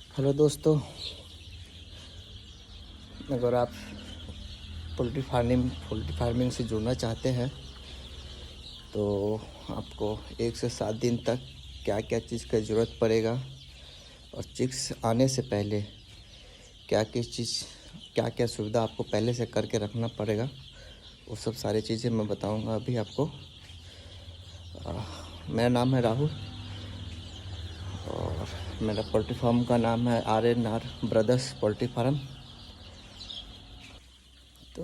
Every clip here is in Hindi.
हेलो दोस्तों, अगर आप पोल्ट्री फार्मिंग से जुड़ना चाहते हैं तो आपको 1 से 7 दिन तक क्या क्या चीज़ का ज़रूरत पड़ेगा और चिक्स आने से पहले क्या क्या सुविधा आपको पहले से करके रखना पड़ेगा, वो सब सारी चीज़ें मैं बताऊंगा अभी आपको। मेरा नाम है राहुल और मेरा पोल्ट्री फार्म का नाम है RNR ब्रदर्स पोल्ट्री फार्म। तो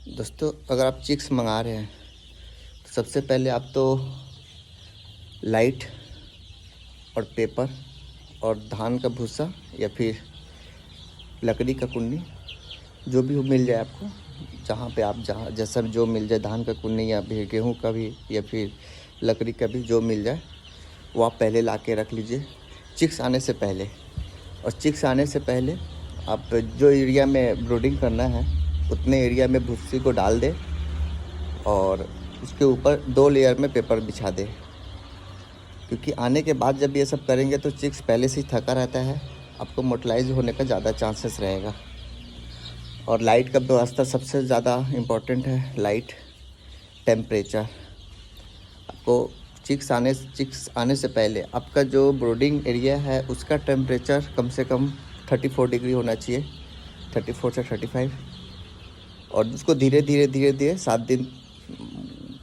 दोस्तों, अगर आप चिक्स मंगा रहे हैं तो सबसे पहले आप तो लाइट और पेपर और धान का भूसा या फिर लकड़ी का कुन्नी, जो भी हो मिल जाए आपको, जहाँ जैसा भी जो मिल जाए, धान का कुन्नी या फिर गेहूं का भी या फिर लकड़ी का भी, जो मिल जाए वो आप पहले ला के रख लीजिए चिक्स आने से पहले। और चिक्स आने से पहले आप जो एरिया में ब्रूडिंग करना है उतने एरिया में भूसी को डाल दें और उसके ऊपर 2 लेयर में पेपर बिछा दें, क्योंकि आने के बाद जब ये सब करेंगे तो चिक्स पहले से ही थका रहता है, आपको मोटलाइज होने का ज़्यादा चांसेस रहेगा। और लाइट का व्यवस्था सबसे ज़्यादा इम्पोर्टेंट है। लाइट, टेम्परेचर, आपको चिक्स आने से पहले आपका जो ब्रूडिंग एरिया है उसका टेम्परेचर कम से कम 34 डिग्री होना चाहिए, 34 से 35। और उसको धीरे धीरे 7 दिन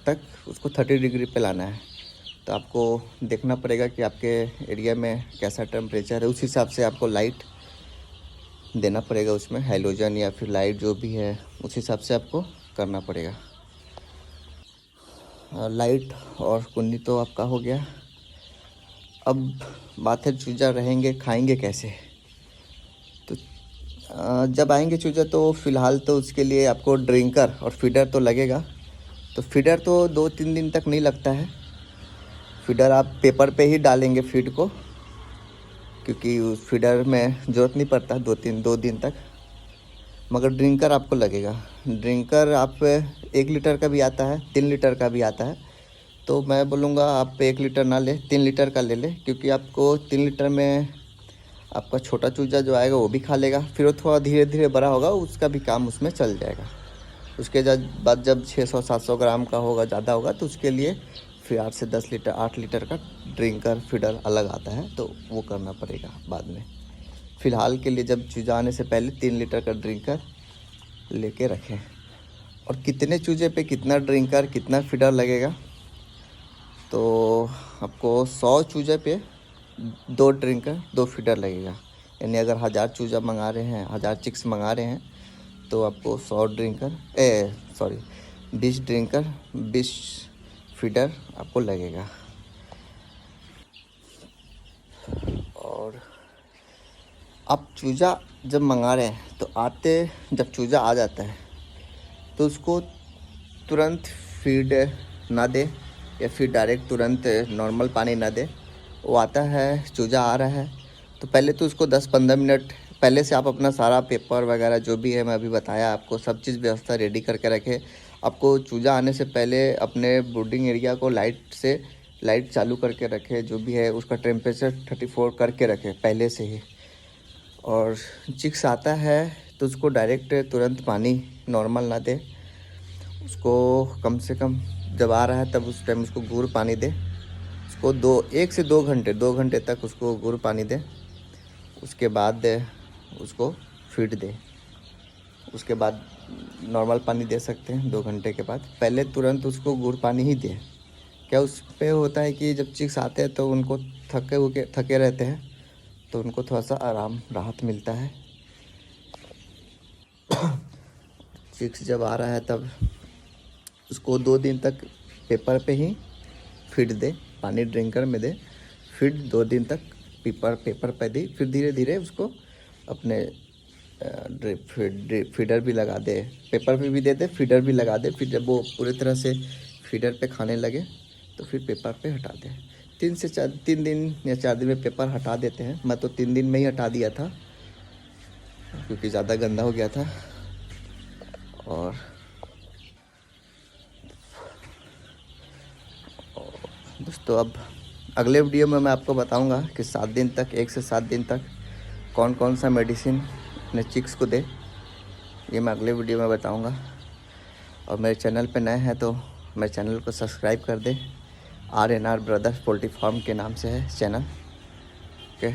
तक उसको 30 डिग्री पे लाना है। तो आपको देखना पड़ेगा कि आपके एरिया में कैसा टेम्परेचर है, उस हिसाब से आपको लाइट देना पड़ेगा, उसमें हैलोजन या फिर लाइट जो भी है उस हिसाब से आपको करना पड़ेगा। लाइट और कुन्नी तो आपका हो गया। अब बात है चूजा रहेंगे, खाएंगे कैसे। तो जब आएंगे चूजा तो फ़िलहाल तो उसके लिए आपको ड्रिंकर और फीडर तो लगेगा। तो फीडर तो 2-3 दिन तक नहीं लगता है। फीडर आप पेपर पे ही डालेंगे फीड को, क्योंकि उस फीडर में ज़रूरत नहीं पड़ता 2 दिन तक। मगर ड्रिंकर आपको लगेगा। ड्रिंकर आप 1 लीटर का भी आता है, 3 लीटर का भी आता है। तो मैं बोलूँगा आप 1 लीटर ना ले, 3 लीटर का ले लें, क्योंकि आपको 3 लीटर में आपका छोटा चूजा जो आएगा वो भी खा लेगा। फिर वो थोड़ा धीरे धीरे बड़ा होगा, उसका भी काम उसमें चल जाएगा। उसके बाद जब 600-700 ग्राम का होगा, ज़्यादा होगा, तो उसके लिए फिर 8 से 10 लीटर 8 लीटर का ड्रिंकर फीडर अलग आता है, तो वो करना पड़ेगा बाद में। फ़िलहाल के लिए जब चूजा आने से पहले 3 लीटर का ड्रिंकर लेके रखें। और कितने चूजे पे कितना ड्रिंकर कितना फीडर लगेगा, तो आपको 100 चूजे पे 2 ड्रिंकर 2 फीडर लगेगा। यानी अगर 1000 चूजा मंगा रहे हैं, 1000 चिक्स मंगा रहे हैं, तो आपको 20 ड्रिंकर 20 फीडर आपको लगेगा। और आप चूजा जब मंगा रहे हैं तो जब चूजा आ जाता है तो उसको तुरंत फीड ना दे या फिर डायरेक्ट तुरंत नॉर्मल पानी ना दे। वो आता है, चूजा आ रहा है, तो पहले तो उसको 10-15 मिनट पहले से आप अपना सारा पेपर वगैरह जो भी है, मैं अभी बताया आपको, सब चीज़ व्यवस्था रेडी करके रखें। आपको चूजा आने से पहले अपने ब्रूडिंग एरिया को लाइट चालू करके रखें, जो भी है उसका टेम्परेचर 34 करके रखें पहले से ही। और चिक्स आता है तो उसको डायरेक्ट तुरंत पानी नॉर्मल ना दे, उसको कम से कम जब आ रहा है तब उस टाइम उसको गुड़ पानी दे। उसको 1 से 2 घंटे तक उसको गुड़ पानी दे। उसके बाद उसको फीड दे। उसके बाद नॉर्मल पानी दे सकते हैं 2 घंटे के बाद। पहले तुरंत उसको गुड़ पानी ही दे। क्या उस पे होता है कि जब चिक्स आते हैं तो उनको थके रहते हैं, तो उनको थोड़ा सा राहत मिलता है। चिक्स जब आ रहा है तब उसको 2 दिन तक पेपर पे ही फीड दे, पानी ड्रिंकर में दे। फीड 2 दिन तक पेपर पे दी, फिर धीरे धीरे उसको अपने फीडर भी लगा दे, पेपर पे भी दे दे, फीडर भी लगा दे। फिर जब वो पूरी तरह से फीडर पे खाने लगे तो फिर पेपर पे हटा दे। 3 दिन या 4 दिन में पेपर हटा देते हैं। मैं तो 3 दिन में ही हटा दिया था, क्योंकि ज़्यादा गंदा हो गया था। और दोस्तों, अब अगले वीडियो में मैं आपको बताऊंगा कि 7 दिन तक 1 से 7 दिन तक कौन कौन सा मेडिसिन अपने चिक्स को दे, ये मैं अगले वीडियो में बताऊंगा। और मेरे चैनल पे नए हैं तो मेरे चैनल को सब्सक्राइब कर दे। RNR ब्रदर्स पोल्ट्री फार्म के नाम से है चैनल। ओके।